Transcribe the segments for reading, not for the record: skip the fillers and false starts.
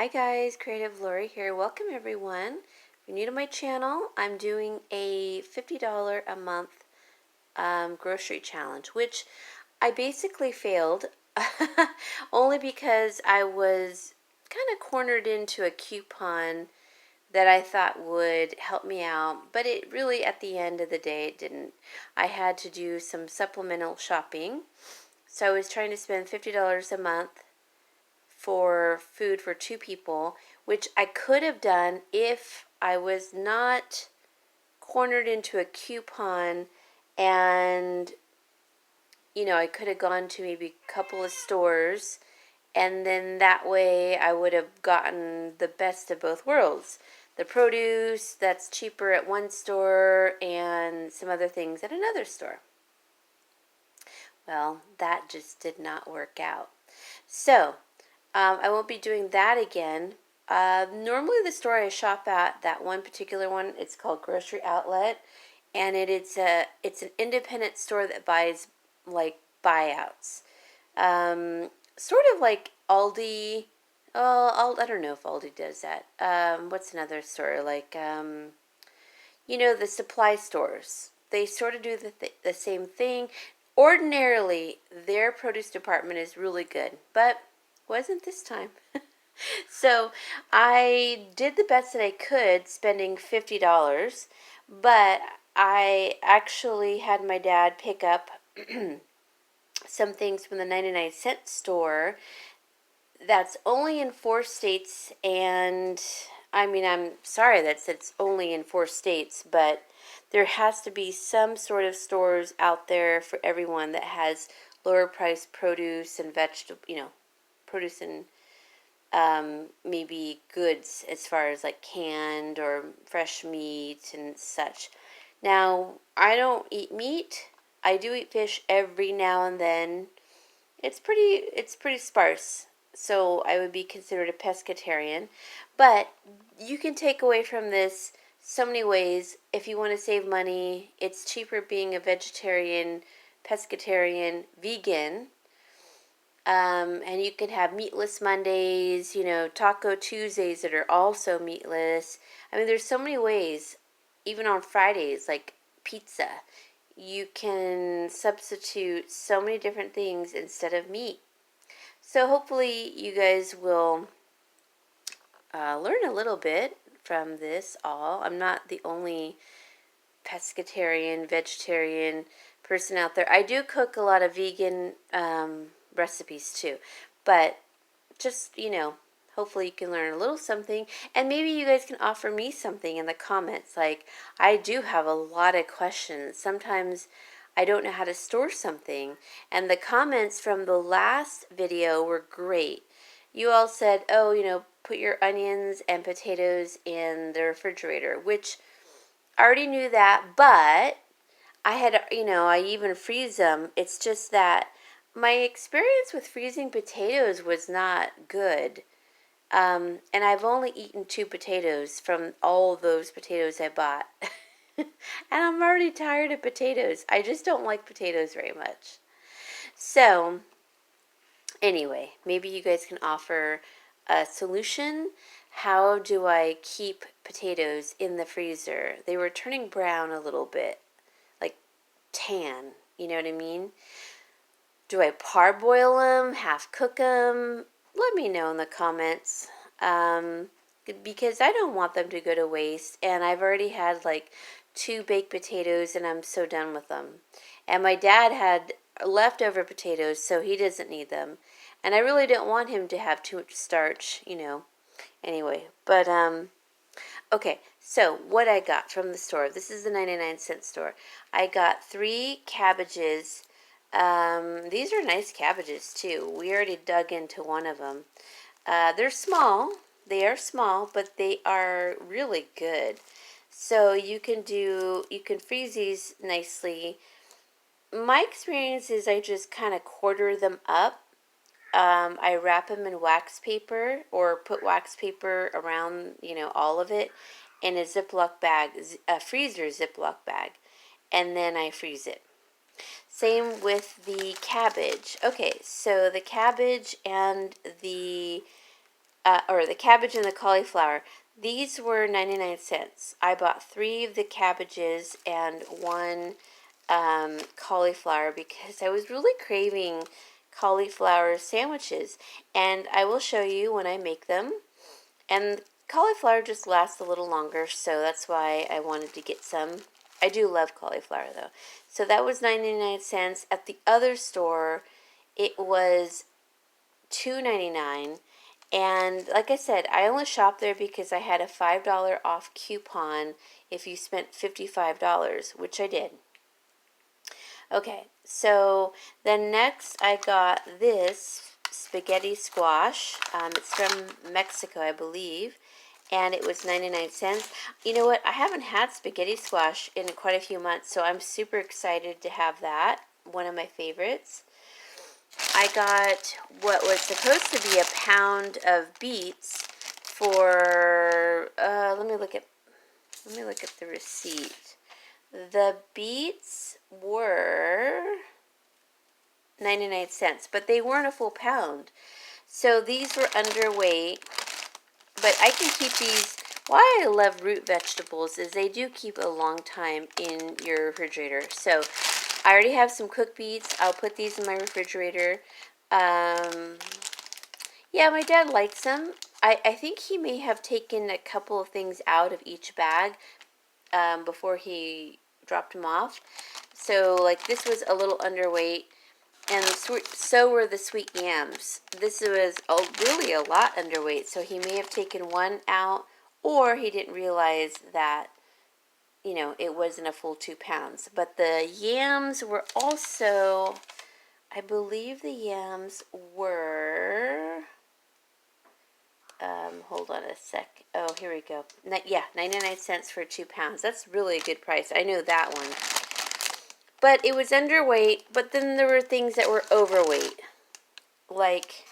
Hi guys, Creative Lori here. Welcome everyone. If you're new to my channel, I'm doing a $50 a month grocery challenge, which I basically failed only because I was kind of cornered into a coupon that I thought would help me out, but it really, at the end of the day, it didn't. I had to do some supplemental shopping, so I was trying to spend $50 a month for food for two people, which I could have done if I was not cornered into a coupon and I could have gone to maybe a couple of stores, and then that way I would have gotten the best of both worlds. The produce that's cheaper at one store and some other things at another store. Well, that just did not work out. So, I won't be doing that again. Normally the store I shop at, that one particular one, it's called Grocery Outlet, and it's an independent store that buys like buyouts, sort of like Aldi. Oh, I don't know if Aldi does that. What's another store like? The supply stores. They sort of do the same thing. Ordinarily, their produce department is really good, but wasn't this time. So I did the best that I could, spending $50, but I actually had my dad pick up some things from the 99-cent store that's only in 4 states, and I mean, I'm sorry that it's only in 4 states, but there has to be some sort of stores out there for everyone that has lower priced produce and produce and maybe goods as far as like canned or fresh meat and such. Now, I don't eat meat. I do eat fish every now and then. It's pretty sparse. So I would be considered a pescatarian. But you can take away from this so many ways. If you want to save money, it's cheaper being a vegetarian, pescatarian, vegan. And you can have meatless Mondays, Taco Tuesdays that are also meatless. I mean, there's so many ways, even on Fridays, like pizza. You can substitute so many different things instead of meat. So hopefully you guys will learn a little bit from this all. I'm not the only pescatarian, vegetarian person out there. I do cook a lot of vegan recipes too, but just hopefully you can learn a little something, and maybe you guys can offer me something in the comments. Like, I do have a lot of questions. Sometimes I don't know how to store something, and the comments from the last video were great. You all said, oh, put your onions and potatoes in the refrigerator, which I already knew that, but I had, I even freeze them. It's just that my experience with freezing potatoes was not good. And I've only eaten 2 potatoes from all those potatoes I bought. And I'm already tired of potatoes. I just don't like potatoes very much. So, anyway, maybe you guys can offer a solution. How do I keep potatoes in the freezer? They were turning brown a little bit, like tan, you know what I mean? Do I parboil them, half cook them? Let me know in the comments, because I don't want them to go to waste, and I've already had like 2 baked potatoes and I'm so done with them. And my dad had leftover potatoes, so he doesn't need them, and I really don't want him to have too much starch, anyway. But okay, so what I got from the store, this is the 99-cent store. I got 3 cabbages. These are nice cabbages too. We already dug into one of them. They're small. They are small, but they are really good. So you can freeze these nicely. My experience is I just kind of quarter them up. I wrap them in wax paper or put wax paper around, all of it in a Ziploc bag, a freezer Ziploc bag, and then I freeze it. Same with the cabbage. Okay, so the cabbage and the or the cabbage and the cauliflower. These were 99 cents. I bought 3 of the cabbages and 1 cauliflower because I was really craving cauliflower sandwiches. And I will show you when I make them. And cauliflower just lasts a little longer, so that's why I wanted to get some. I do love cauliflower though. So that was 99 cents. At the other store, it was $2.99. And like I said, I only shopped there because I had a $5 off coupon if you spent $55, which I did. Okay, so then next I got this spaghetti squash. It's from Mexico, I believe, and it was 99 cents. You know what? I haven't had spaghetti squash in quite a few months, so I'm super excited to have that. One of my favorites. I got what was supposed to be a pound of beets for let me look at the receipt. The beets were 99 cents, but they weren't a full pound. So these were underweight, but I can keep these. Why I love root vegetables is they do keep a long time in your refrigerator. So I already have some cooked beets. I'll put these in my refrigerator. Yeah, my dad likes them. I think he may have taken a couple of things out of each bag before he dropped them off. So, like, this was a little underweight, and so were the sweet yams. This was really a lot underweight, so he may have taken one out, or he didn't realize that, you know, it wasn't a full 2 pounds. But the yams were also, I believe the yams were, hold on a sec. Oh, here we go. Yeah, 99 cents for 2 pounds. That's really a good price. I know that one. But it was underweight, but then there were things that were overweight, like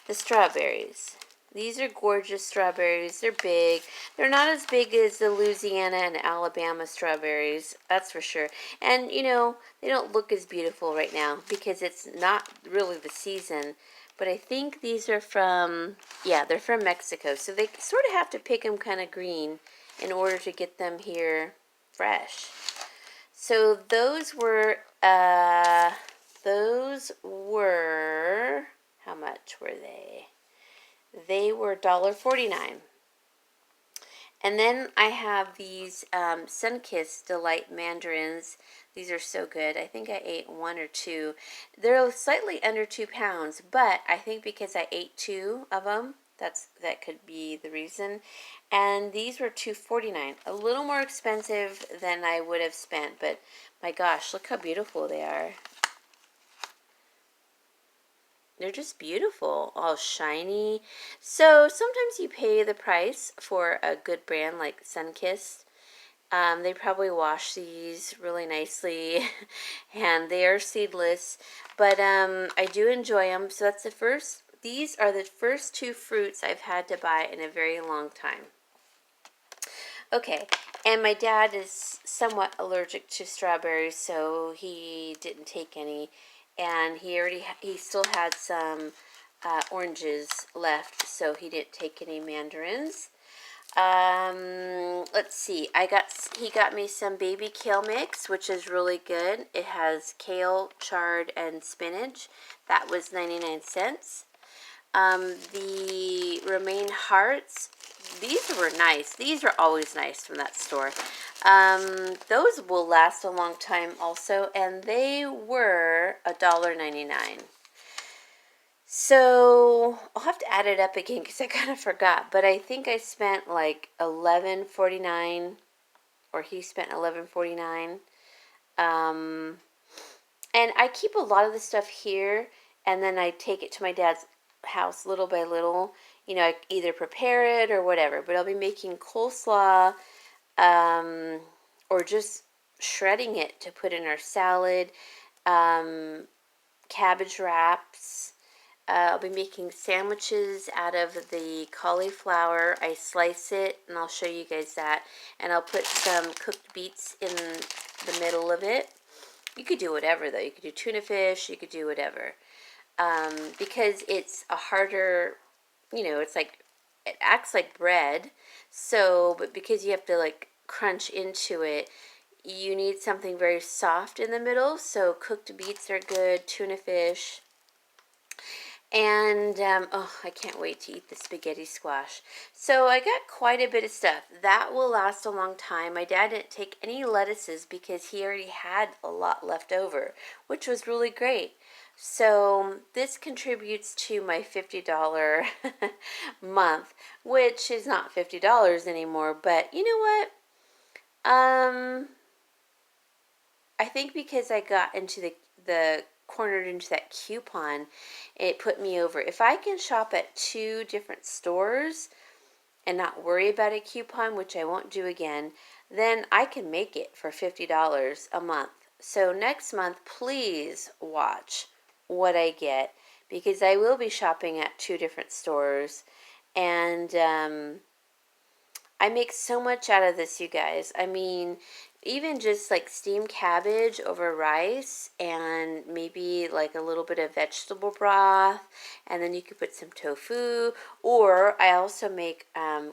the strawberries. These are gorgeous strawberries. They're big. They're not as big as the Louisiana and Alabama strawberries, that's for sure. And, you know, they don't look as beautiful right now because it's not really the season. But I think these are from, yeah, they're from Mexico. So they sort of have to pick them kind of green in order to get them here fresh. So those were, how much were they? They were $1.49. And then I have these Sunkist Delight mandarins. These are so good. I think I ate 1 or 2. They're slightly under 2 pounds, but I think because I ate 2 of them, that could be the reason. And these were $2.49. A little more expensive than I would have spent, but my gosh, look how beautiful they are. They're just beautiful, all shiny. So sometimes you pay the price for a good brand like Sunkist. They probably wash these really nicely, and they are seedless. But I do enjoy them. So that's the first. These are the first 2 fruits I've had to buy in a very long time. Okay, and my dad is somewhat allergic to strawberries, so he didn't take any. And he still had some oranges left, so he didn't take any mandarins. Let's see. He got me some baby kale mix, which is really good. It has kale, chard, and spinach. That was 99 cents. The romaine hearts, these were nice. These are always nice from that store. Those will last a long time also, and they were $1.99. So I'll have to add it up again because I kind of forgot. But I think I spent like $11.49, or he spent $11.49. And I keep a lot of the stuff here, and then I take it to my dad's house little by little. You know, I either prepare it or whatever. But I'll be making coleslaw, or just shredding it to put in our salad, cabbage wraps. I'll be making sandwiches out of the cauliflower. I slice it, and I'll show you guys that. And I'll put some cooked beets in the middle of it. You could do whatever, though. You could do tuna fish. You could do whatever. Because it's a harder it's like, it acts like bread. So, but because you have to like crunch into it, you need something very soft in the middle. So cooked beets are good, tuna fish. And, oh, I can't wait to eat the spaghetti squash. So I got quite a bit of stuff. That will last a long time. My dad didn't take any lettuces because he already had a lot left over, which was really great. So this contributes to my $50 month, which is not $50 anymore. But you know what? I think because I got into the cornered into that coupon, it put me over. If I can shop at 2 different stores and not worry about a coupon, which I won't do again, then I can make it for $50 a month. So next month, please watch what I get, because I will be shopping at 2 different stores. And I make so much out of this, you guys. I mean, even just like steamed cabbage over rice and maybe like a little bit of vegetable broth, and then you could put some tofu. Or I also make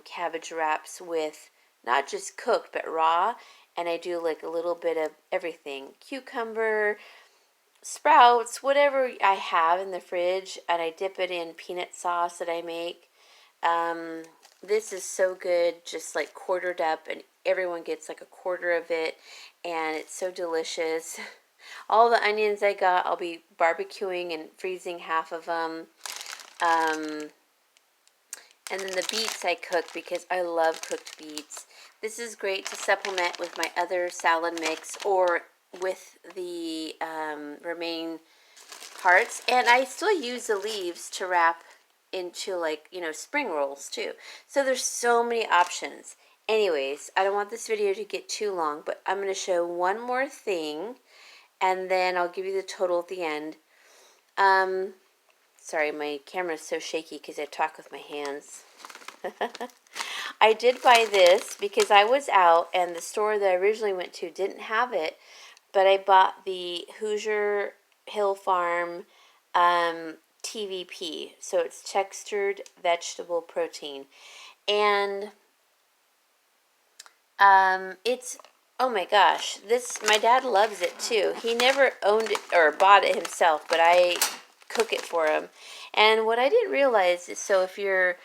cabbage wraps with not just cooked but raw, and I do like a little bit of everything: cucumber, sprouts, whatever I have in the fridge, and I dip it in peanut sauce that I make. Um, this is so good, just like quartered up, and everyone gets like a quarter of it, and it's so delicious. All the onions I got, I'll be barbecuing and freezing half of them. Um, and then the beets I cook because I love cooked beets. This is great to supplement with my other salad mix or with the romaine hearts. And I still use the leaves to wrap into like, spring rolls too. So there's so many options. Anyways, I don't want this video to get too long, but I'm going to show one more thing, and then I'll give you the total at the end. Sorry, my camera is so shaky because I talk with my hands. I did buy this because I was out and the store that I originally went to didn't have it, but I bought the Hoosier Hill Farm TVP. So it's textured vegetable protein. And it's, oh my gosh, my dad loves it too. He never owned it or bought it himself, but I cook it for him. And what I didn't realize is, so if you're,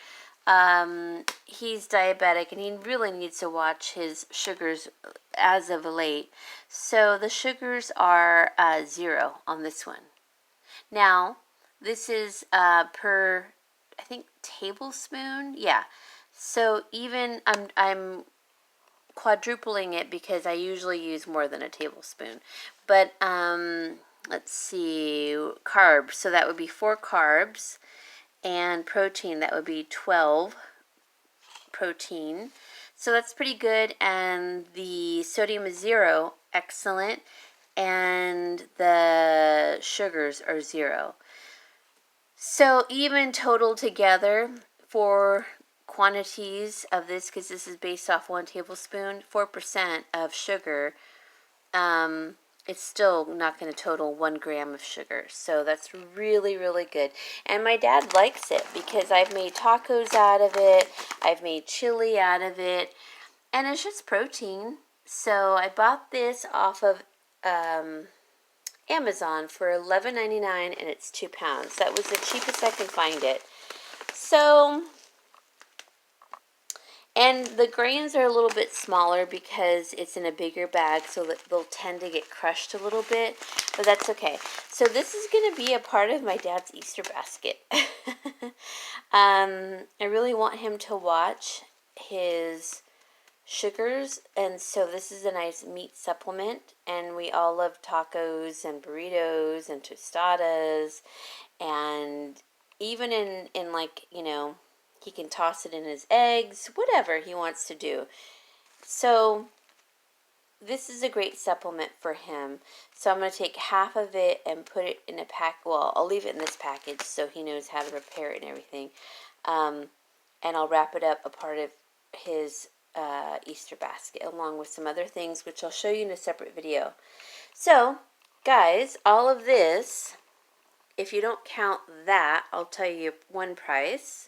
he's diabetic and he really needs to watch his sugars as of late. So the sugars are 0 on this one. Now, this is per, I think, tablespoon. Yeah. So even I'm quadrupling it because I usually use more than a tablespoon. But let's see, carbs. So that would be 4 carbs, and protein, that would be 12 protein. So that's pretty good. And the sodium is 0, excellent. And the sugars are 0. So even total together for quantities of this, because this is based off 1 tablespoon, 4% of sugar, it's still not going to total 1 gram of sugar. So that's really, really good. And my dad likes it because I've made tacos out of it. I've made chili out of it. And it's just protein. So I bought this off of Amazon for $11.99, and it's 2 pounds. That was the cheapest I could find it. So, and the grains are a little bit smaller because it's in a bigger bag, so that they'll tend to get crushed a little bit, but that's okay. So this is going to be a part of my dad's Easter basket. I really want him to watch his sugars, and so this is a nice meat supplement, and we all love tacos and burritos and tostadas, and even in like, he can toss it in his eggs, whatever he wants to do. So this is a great supplement for him. So I'm going to take half of it and put it in a pack. Well, I'll leave it in this package so he knows how to prepare it and everything. And I'll wrap it up a part of his Easter basket along with some other things, which I'll show you in a separate video. So guys, all of this, if you don't count that, I'll tell you one price.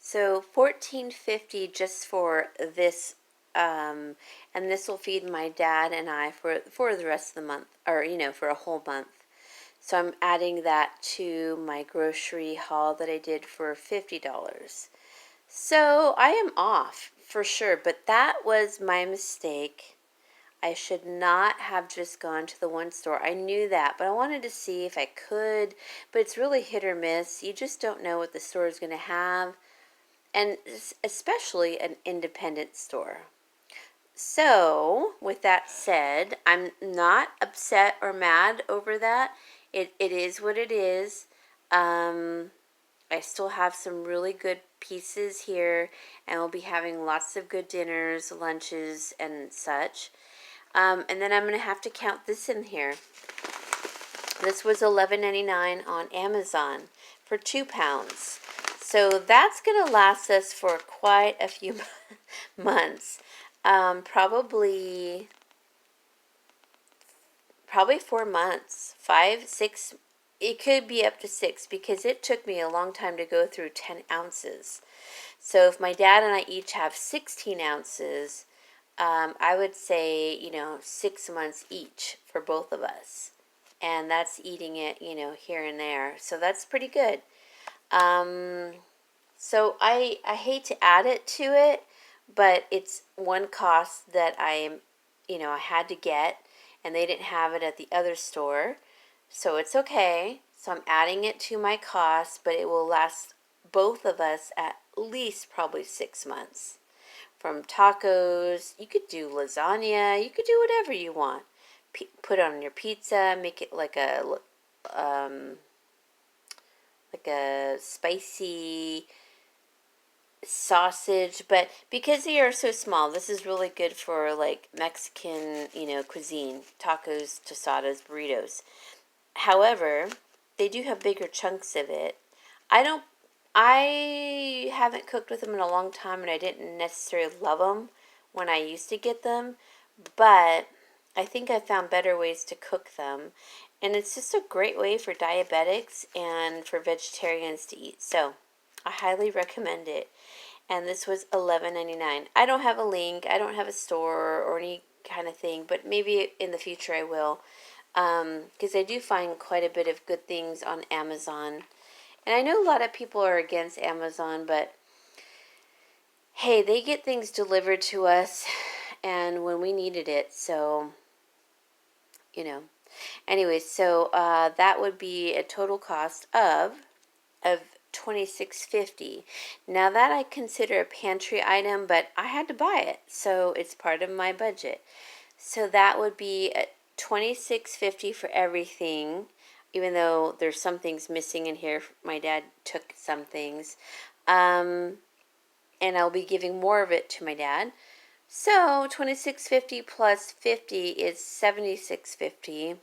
So $14.50 just for this, and this will feed my dad and I for the rest of the month, or for a whole month. So I'm adding that to my grocery haul that I did for $50. So I am off for sure, but that was my mistake. I should not have just gone to the one store. I knew that, but I wanted to see if I could. But it's really hit or miss. You just don't know what the store is going to have, and especially an independent store. So, with that said, I'm not upset or mad over that. It is what it is. I still have some really good pieces here, and we'll be having lots of good dinners, lunches, and such. And then I'm going to have to count this in here. This was $11.99 on Amazon for 2 pounds. So that's going to last us for quite a few months. Probably 4 months, 5, 6. It could be up to 6 because it took me a long time to go through 10 ounces. So if my dad and I each have 16 ounces, I would say, 6 months each for both of us. And that's eating it, here and there. So that's pretty good. So I hate to add it to it, but it's one cost that I had to get, and they didn't have it at the other store. So it's okay. So I'm adding it to my cost, but it will last both of us at least probably 6 months. From tacos, you could do lasagna, you could do whatever you want. Put it on your pizza, make it like a spicy sausage, but because they are so small, this is really good for like Mexican, cuisine, tacos, tostadas, burritos. However, they do have bigger chunks of it. I haven't cooked with them in a long time, and I didn't necessarily love them when I used to get them, but I think I found better ways to cook them, and it's just a great way for diabetics and for vegetarians to eat. So I highly recommend it. And this was $11.99. I don't have a link. I don't have a store or any kind of thing, but maybe in the future I will, because I do find quite a bit of good things on Amazon. And I know a lot of people are against Amazon, but hey, they get things delivered to us and when we needed it. So, anyway, so that would be a total cost of $26.50. Now that I consider a pantry item, but I had to buy it, so it's part of my budget. So that would be $26.50 for everything, even though there's some things missing in here. My dad took some things, and I'll be giving more of it to my dad. So $26.50 plus 50 is $76.50.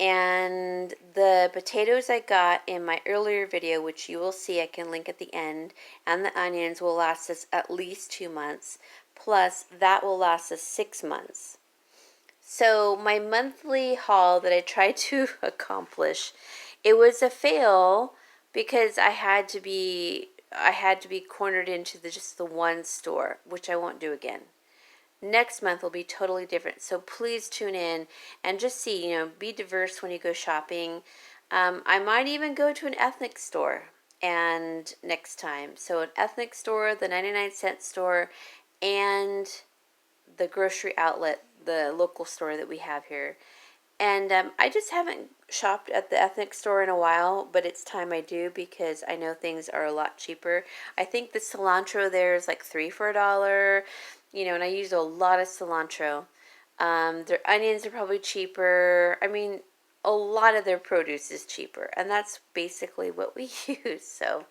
And the potatoes I got in my earlier video, which you will see, I can link at the end, and the onions will last us at least 2 months. Plus, that will last us 6 months. So my monthly haul that I tried to accomplish, it was a fail because I had to be cornered into just the one store, which I won't do again. Next month will be totally different. So please tune in and just see, be diverse when you go shopping. I might even go to an ethnic store and next time. So an ethnic store, the 99-cent store, and the grocery outlet, the local store that we have here. And I just haven't shopped at the ethnic store in a while, but it's time I do because I know things are a lot cheaper. I think the cilantro there is like 3 for $1, and I use a lot of cilantro. Their onions are probably cheaper. I mean, a lot of their produce is cheaper, and that's basically what we use. So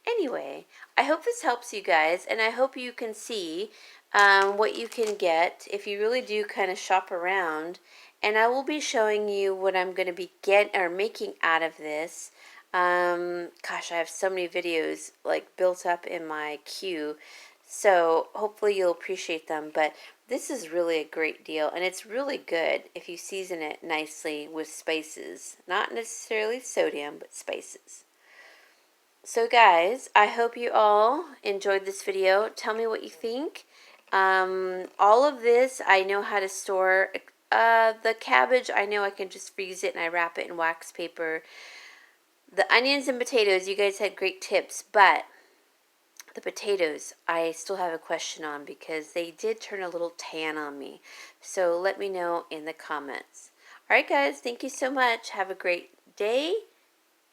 anyway, I hope this helps you guys, and I hope you can see what you can get if you really do kind of shop around. And I will be showing you what I'm going to be making out of this. Gosh, I have so many videos like built up in my queue, so hopefully you'll appreciate them. But this is really a great deal, and it's really good if you season it nicely with spices. Not necessarily sodium, but spices. So guys, I hope you all enjoyed this video. Tell me what you think. All of this, I know how to store. The cabbage, I know I can just freeze it and I wrap it in wax paper. The onions and potatoes, you guys had great tips, but the potatoes, I still have a question on because they did turn a little tan on me. So let me know in the comments. All right, guys, thank you so much. Have a great day,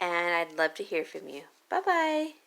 and I'd love to hear from you. Bye-bye.